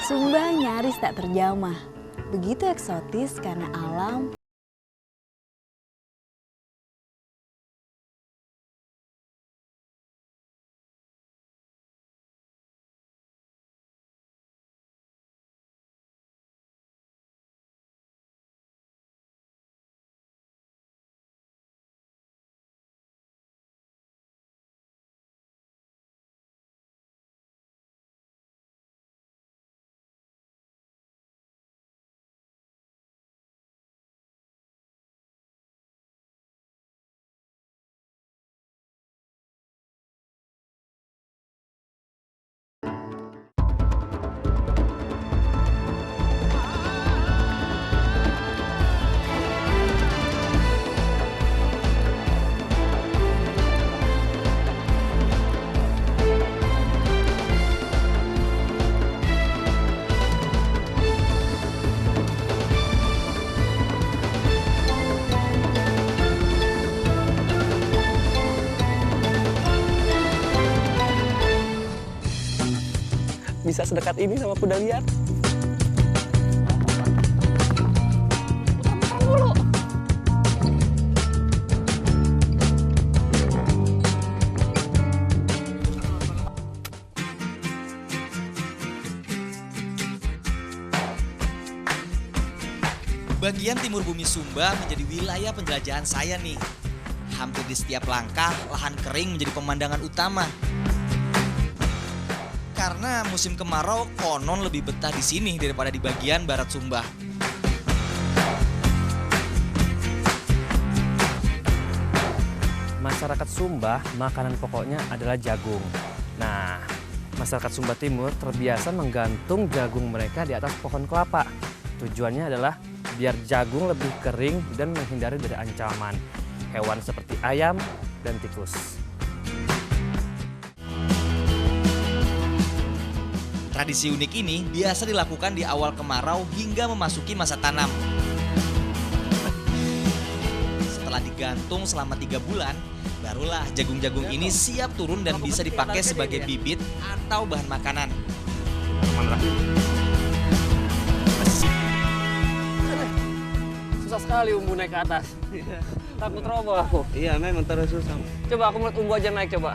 Sumba nyaris tak terjamah. Begitu eksotis karena alam, bisa sedekat ini sama kuda liar. Bagian timur bumi Sumba menjadi wilayah penjelajahan saya nih. Hampir di setiap langkah, lahan kering menjadi pemandangan utama. Karena musim kemarau konon lebih betah di sini daripada di bagian barat Sumba. Masyarakat Sumba, makanan pokoknya adalah jagung. Nah, masyarakat Sumba Timur terbiasa menggantung jagung mereka di atas pohon kelapa. Tujuannya adalah biar jagung lebih kering dan menghindari dari ancaman hewan seperti ayam dan tikus. Tradisi unik ini biasa dilakukan di awal kemarau hingga memasuki masa tanam. Setelah digantung selama 3 bulan, barulah jagung-jagung ini siap turun dan bisa dipakai sebagai bibit atau bahan makanan. Susah sekali umbu naik ke atas. Takut roboh aku. Iya, memang terus susah. Coba aku melihat umbu aja naik coba.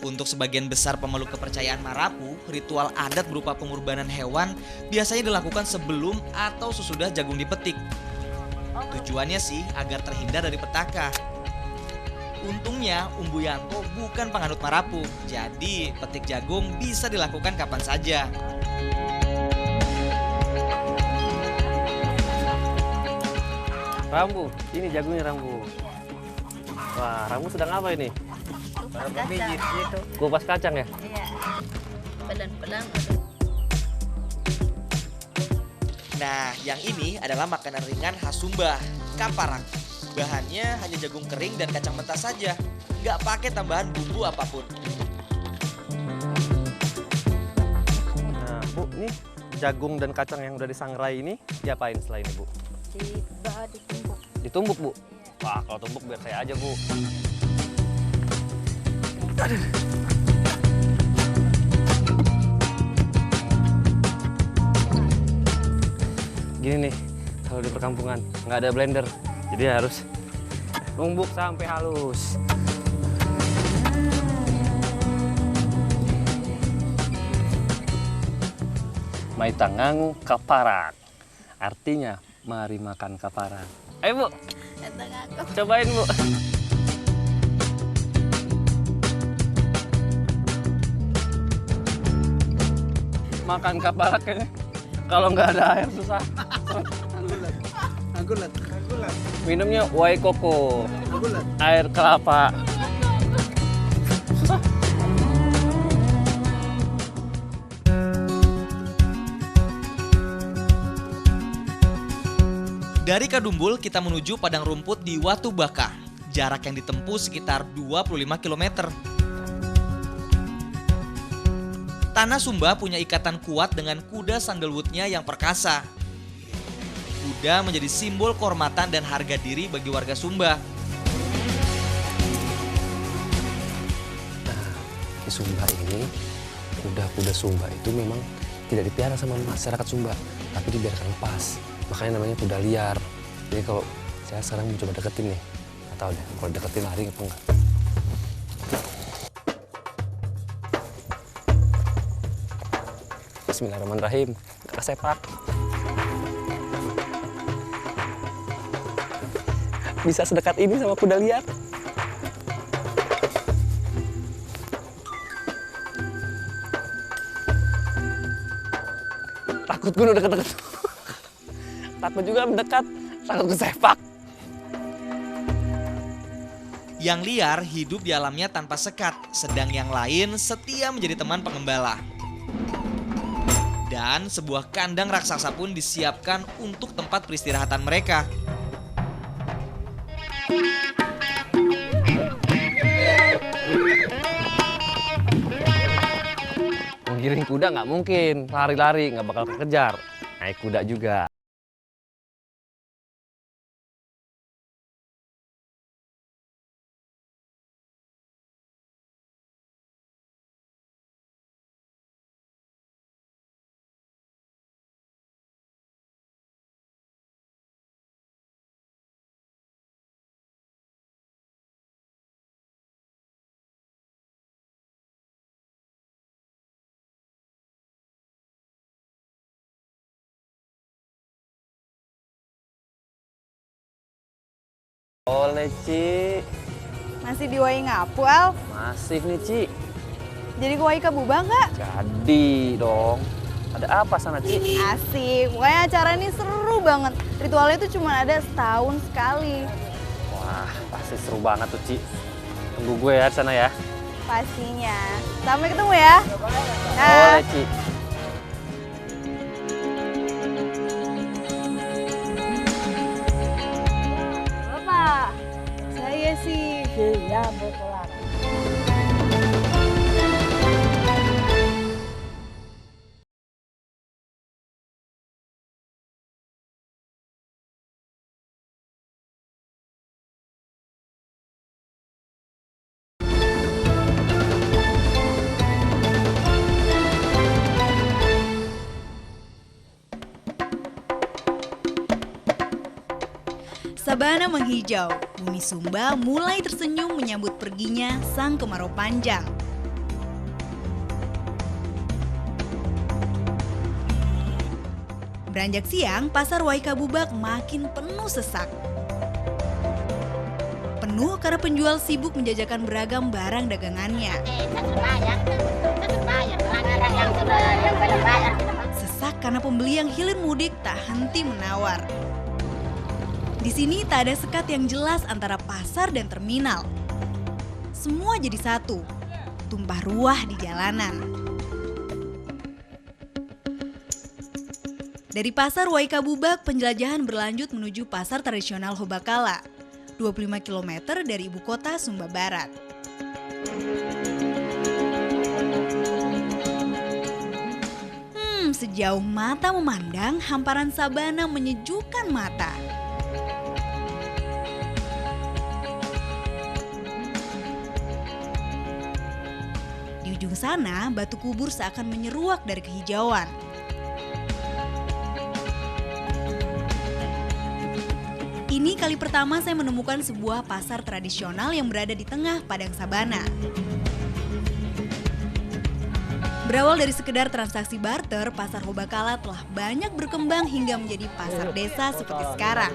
Untuk sebagian besar pemeluk kepercayaan Marapu, ritual adat berupa pengorbanan hewan biasanya dilakukan sebelum atau sesudah jagung dipetik. Tujuannya sih agar terhindar dari petaka. Untungnya Umbu Yanto bukan penganut Marapu, jadi petik jagung bisa dilakukan kapan saja. Rambu, ini jagungnya Rambu. Wah, Rambu sedang apa ini? Kupas kacang. Gitu. Kupas kacang ya? Iya. Pelan-pelan. Nah, yang ini adalah makanan ringan khas Sumba, kaparak. Bahannya hanya jagung kering dan kacang mentah saja, nggak pakai tambahan bumbu apapun. Nah, Bu, nih jagung dan kacang yang udah disangrai ini diapain setelah ini, Bu? Ditumbuk. Ditumbuk, Bu? Iya. Wah, kalau tumbuk biar saya aja, Bu. Gini nih, kalau di perkampungan nggak ada blender, jadi harus tumbuk sampai halus. Maitangangu kaparak, artinya mari makan kaparak. Ayo Bu, cobain Bu. Makan kaparak kayaknya kalau nggak ada air susah. Agulat. Minumnya wai koko, air kelapa. Susah. Dari Kadumbul kita menuju padang rumput di Watu Baka. Jarak yang ditempuh sekitar 25 km. Tanah Sumba punya ikatan kuat dengan kuda sandalwoodnya yang perkasa. Kuda menjadi simbol kehormatan dan harga diri bagi warga Sumba. di Sumba ini, kuda-kuda Sumba itu memang tidak dipelihara sama masyarakat Sumba, tapi dibiarkan lepas. Makanya namanya kuda liar. Jadi kalau saya sekarang mencoba deketin nih, nggak tahu deh kalau deketin lari apa enggak. Bismillahirrahmanirrahim. Kakak sepak. Bisa sedekat ini sama kuda liar. Takut gue udah deket-deket. Takut juga mendekat, takut kesepak. Yang liar hidup di alamnya tanpa sekat, sedang yang lain setia menjadi teman pengembala. Dan sebuah kandang raksasa pun disiapkan untuk tempat peristirahatan mereka. Menggiring kuda nggak mungkin, lari-lari nggak bakal kekejar. Naik kuda juga. Oleh, Ci. Masih di Wai Ngapu, Al? Masih nih, Ci. Jadi ke Wai Kabuba nggak? Jadi dong. Ada apa sana, Ci? Asik, pokoknya acara ini seru banget. Ritualnya itu cuma ada setahun sekali. Wah, pasti seru banget tuh, Ci. Tunggu gue ya di sana ya. Pastinya. Sampai ketemu ya. Oleh, Ci. Bapak, saya sih. Ya, betul. Sabana menghijau, bumi Sumba mulai tersenyum menyambut perginya sang kemarau panjang. Beranjak siang, pasar Wai Kabubak makin penuh sesak. Penuh karena penjual sibuk menjajakan beragam barang dagangannya. Sesak karena pembeli yang hilir mudik tak henti menawar. Di sini tak ada sekat yang jelas antara pasar dan terminal. Semua jadi satu, tumpah ruah di jalanan. Dari pasar Wai Kabubak, penjelajahan berlanjut menuju pasar tradisional Hobakala, 25 km dari ibu kota Sumba Barat. Sejauh mata memandang, hamparan sabana menyejukkan mata. Di ujung sana, batu kubur seakan menyeruak dari kehijauan. Ini kali pertama saya menemukan sebuah pasar tradisional yang berada di tengah padang sabana. Berawal dari sekedar transaksi barter, pasar Hobakala telah banyak berkembang hingga menjadi pasar desa seperti sekarang.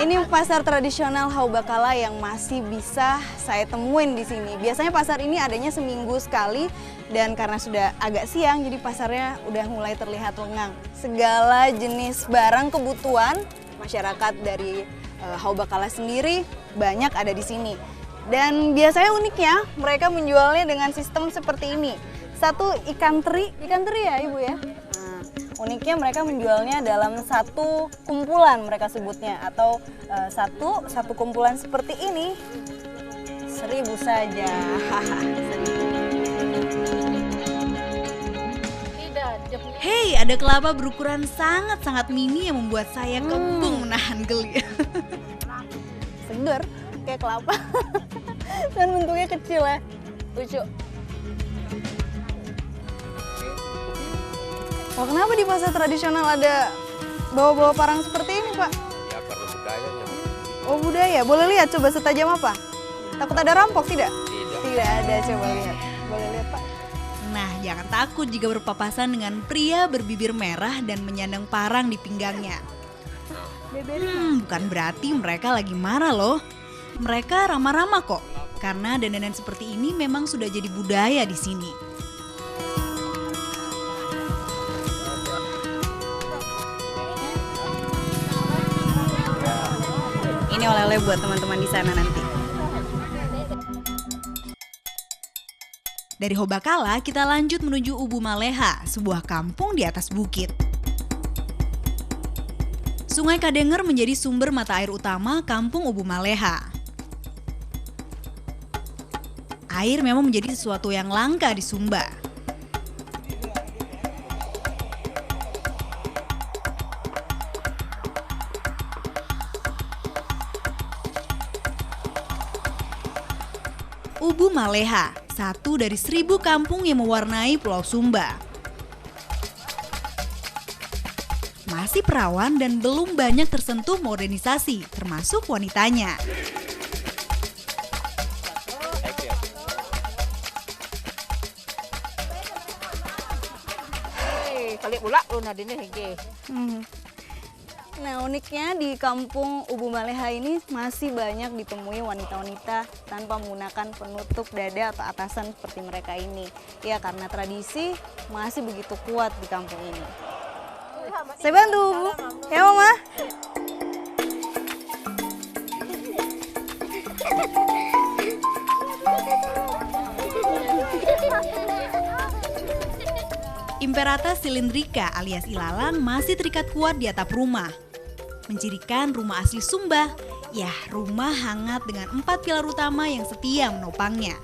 Ini pasar tradisional Hobakala yang masih bisa saya temuin di sini. Biasanya pasar ini adanya seminggu sekali dan karena sudah agak siang jadi pasarnya udah mulai terlihat lengang. Segala jenis barang kebutuhan masyarakat dari Hobakala sendiri banyak ada di sini. Dan biasanya uniknya mereka menjualnya dengan sistem seperti ini. Satu ikan teri ya Ibu ya? Nah, uniknya mereka menjualnya dalam satu kumpulan mereka sebutnya. Atau satu kumpulan seperti ini 1.000 saja. Hei, ada kelapa berukuran sangat-sangat mini yang membuat saya kembung menahan geli. Seger. kayak kelapa. Dan bentuknya kecil ya. Lucu. Wah, kenapa di pasar tradisional ada bawa-bawa parang seperti ini, Pak? Ya karena budayanya. Oh, budaya. Boleh lihat coba setajam apa? Takut ada rampok tidak? Tidak. Tidak ada, coba lihat. Boleh lihat, Pak. Nah, jangan takut jika berpapasan dengan pria berbibir merah dan menyandang parang di pinggangnya. Bukan berarti mereka lagi marah loh. Mereka ramah-ramah kok. Karena dandanan seperti ini memang sudah jadi budaya di sini. Ini oleh-oleh buat teman-teman di sana nanti. Dari Hobakala kita lanjut menuju Ubu Maleha, sebuah kampung di atas bukit. Sungai Kadenger menjadi sumber mata air utama kampung Ubu Maleha. Air memang menjadi sesuatu yang langka di Sumba. Ubu Maleha, satu dari 1000 kampung yang mewarnai Pulau Sumba. Masih perawan dan belum banyak tersentuh modernisasi, termasuk wanitanya. Kali pula lu nadine hege. Nah, uniknya di kampung Ubu Maleha ini masih banyak ditemui wanita-wanita tanpa menggunakan penutup dada atau atasan seperti mereka ini. Ya, karena tradisi masih begitu kuat di kampung ini. Saya bantu, Bu. Ya, Mama. Imperata silindrika alias ilalang masih terikat kuat di atap rumah. Mencirikan rumah asli Sumba, ya rumah hangat dengan 4 pilar utama yang setia menopangnya.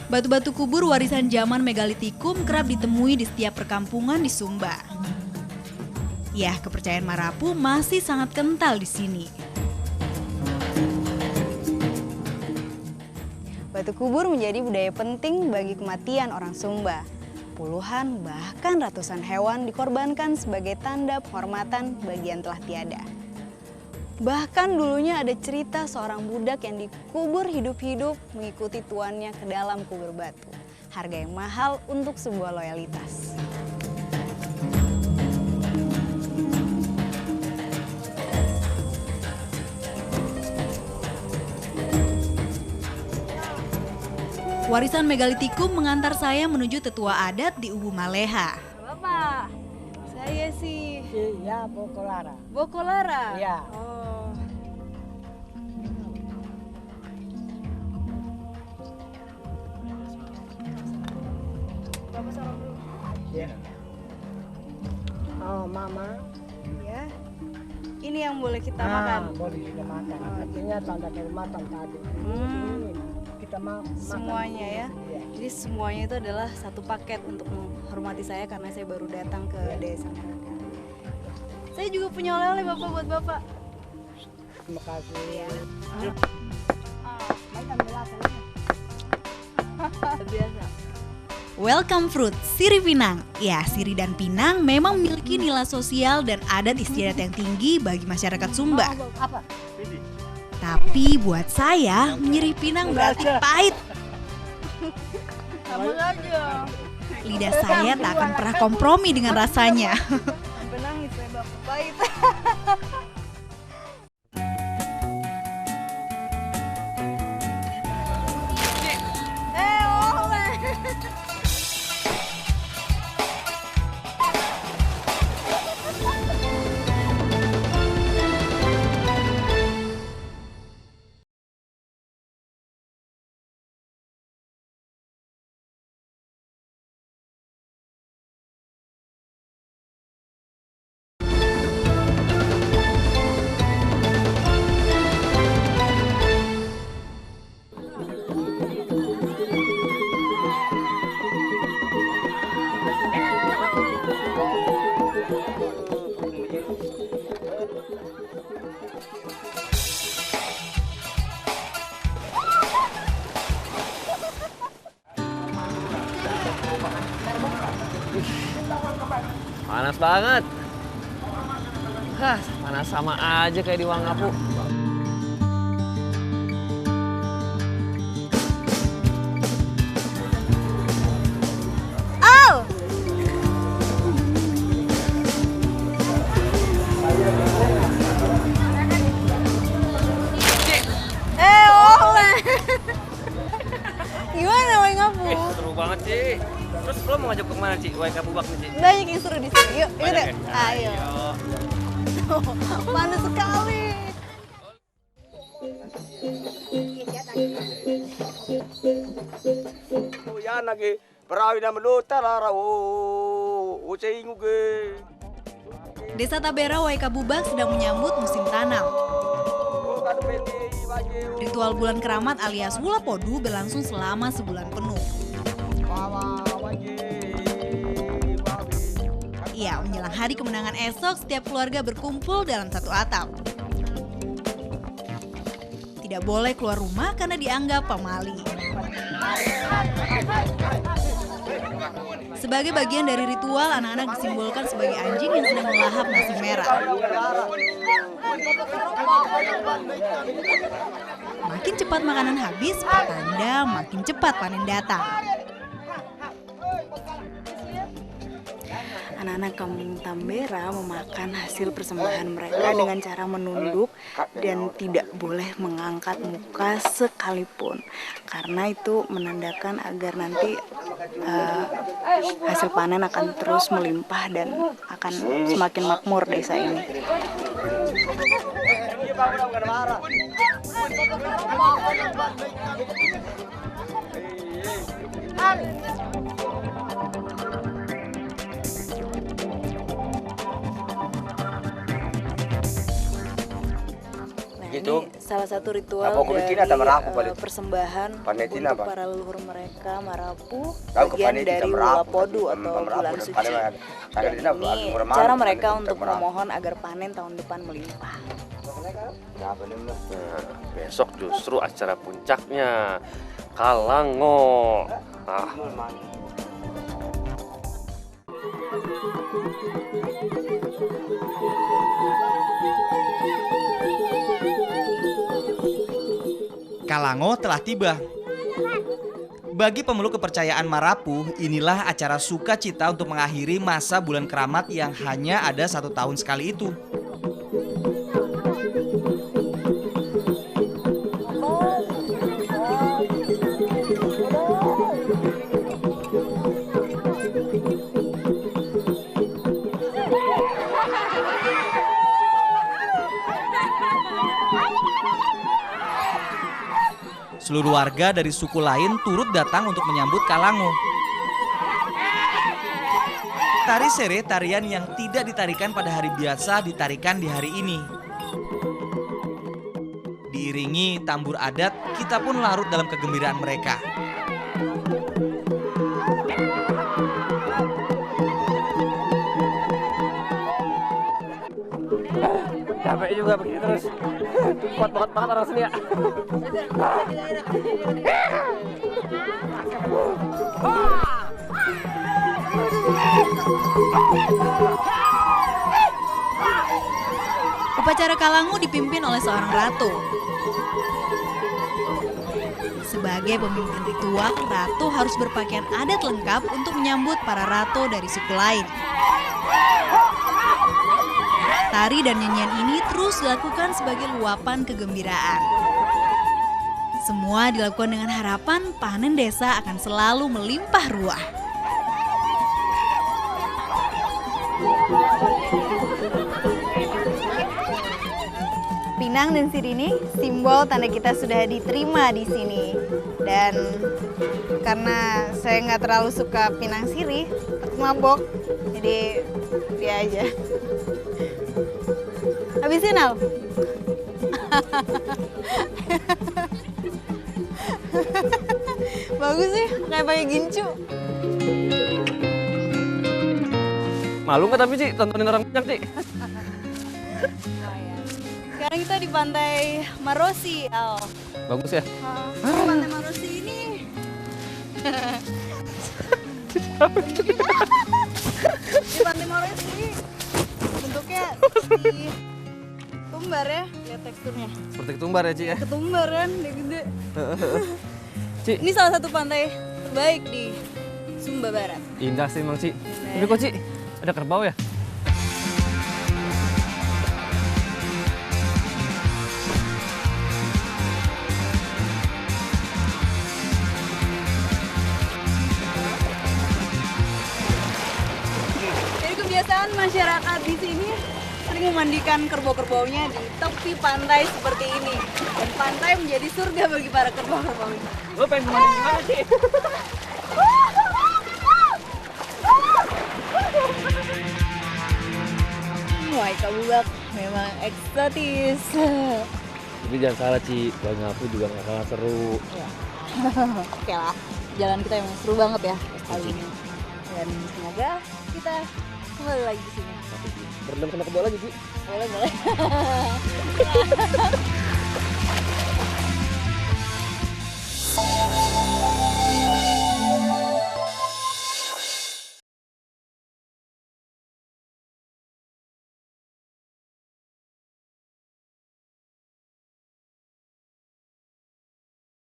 Batu-batu kubur warisan zaman megalitikum kerap ditemui di setiap perkampungan di Sumba. Ya, kepercayaan Marapu masih sangat kental di sini. Batu kubur menjadi budaya penting bagi kematian orang Sumba. Puluhan bahkan ratusan hewan dikorbankan sebagai tanda penghormatan bagi yang telah tiada. Bahkan dulunya ada cerita seorang budak yang dikubur hidup-hidup mengikuti tuannya ke dalam kubur batu. Harga yang mahal untuk sebuah loyalitas. Warisan megalitikum mengantar saya menuju tetua adat di Ubu Maleha. Bapak, saya sih Ya, Bokolara. Bokolara. Ya. Oh. Bapak salam dulu. Ya. Oh, Mama. Ya. Ini yang boleh kita makan. Boleh kita makan. Artinya tanda kehormatan tadi. Hmm. Kita makan. Semuanya ya. Iya. Jadi semuanya itu adalah satu paket untuk menghormati saya karena saya baru datang ke desa mereka. Saya juga punya oleh-oleh Bapak buat Bapak. Terima kasih. Iya. Biasa. Welcome fruit, sirih pinang. Ya, sirih dan pinang memang memiliki nilai sosial dan adat istiadat yang tinggi bagi masyarakat Sumba. Apa? Tapi buat saya, menyirih pinang berarti pahit. Sama aja. Lidah saya tak akan pernah kompromi dengan rasanya. Sampai nangis saya Bapak pahit. panas banget. Hah, panas sama aja kayak di Wangapu. Al! Oleh. Gimana Wangapu? Seru banget, Ci. Terus lo mau ngajak ke mana, Ci? Wangapu Bak nih, Ci. Banyak yang seru di sini. Yuk, yuk Banyak deh. ya? Ayo. Panas sekali. Yan lagi perawi na melutar arau ucing uge. Desa Tabera Waikabubak sedang menyambut musim tanam. Ritual bulan keramat alias Wula Podu berlangsung selama sebulan penuh. Iya, menjelang hari kemenangan esok, setiap keluarga berkumpul dalam satu atap. Tidak boleh keluar rumah karena dianggap pamali. Sebagai bagian dari ritual, anak-anak disimbolkan sebagai anjing yang sedang melahap nasi merah. Makin cepat makanan habis, pertanda makin cepat panen datang. Anak-anak kampung Tambera memakan hasil persembahan mereka dengan cara menunduk dan tidak boleh mengangkat muka sekalipun, karena itu menandakan agar nanti hasil panen akan terus melimpah dan akan semakin makmur desa ini. Gitu. Ini salah satu ritual Apa, dari Marapu balik? persembahan Panetina, untuk Pak? para leluhur mereka Marapu, Tahu ke bagian Panetina, dari Marapu, Wula Podu Pak. atau Marapu, bulan dan suci. Panetina, Dan Panetina, ini Marapu, cara Panetina, mereka untuk Marapu. memohon agar panen tahun depan melimpah. Nah, Besok justru acara puncaknya Kalango. Kalango telah tiba. Bagi pemeluk kepercayaan Marapu, inilah acara sukacita untuk mengakhiri masa bulan keramat yang hanya ada 1 tahun sekali itu. Seluruh warga dari suku lain turut datang untuk menyambut Kalango. Tari sere, tarian yang tidak ditarikan pada hari biasa, ditarikan di hari ini. Diiringi tambur adat, kita pun larut dalam kegembiraan mereka. Capek juga begini terus. Kuat banget orang sini ya. Upacara Kalango dipimpin oleh seorang ratu. Sebagai pemimpin ritual, ratu harus berpakaian adat lengkap untuk menyambut para ratu dari suku lain. Tari dan nyanyian ini terus dilakukan sebagai luapan kegembiraan. Semua dilakukan dengan harapan panen desa akan selalu melimpah ruah. Pinang dan sirini simbol tanda kita sudah diterima di sini. Dan karena saya nggak terlalu suka pinang sirih, takut mabok, jadi dia aja. Habisin, Al. Bagus sih, kayak pakai gincu. Malu nggak tapi Ci, tontonin orang banyak Ci? Sekarang kita di pantai Marosi, Al. Bagus ya? Pantai Marosi ini. Di Pantai Moro ini bentuknya lebih tumbar ya, lihat teksturnya. Seperti ketumbar ya, Ci ya. Ketumbar kan, dia gede. Ci, Ini salah satu pantai terbaik di Sumba Barat. indah sih emang, Ci. Tapi kok, Ci, ada kerbau ya? Jadi kebiasaan masyarakat di sini sering memandikan kerbau-kerbaunya di tepi pantai seperti ini. Dan pantai menjadi surga bagi para kerbau-kerbau ini. Lo pengen mandi di mana, Ci? Wah, Ika Bubak memang eksotis. Tapi jangan salah, Ci. Kalau nyapu juga nggak kalah seru. Oke lah, jalan kita emang seru banget ya kali ini. Dan semoga kita kembali lagi di sini. Berendam sama kebal lagi, Ci. Boleh, boleh.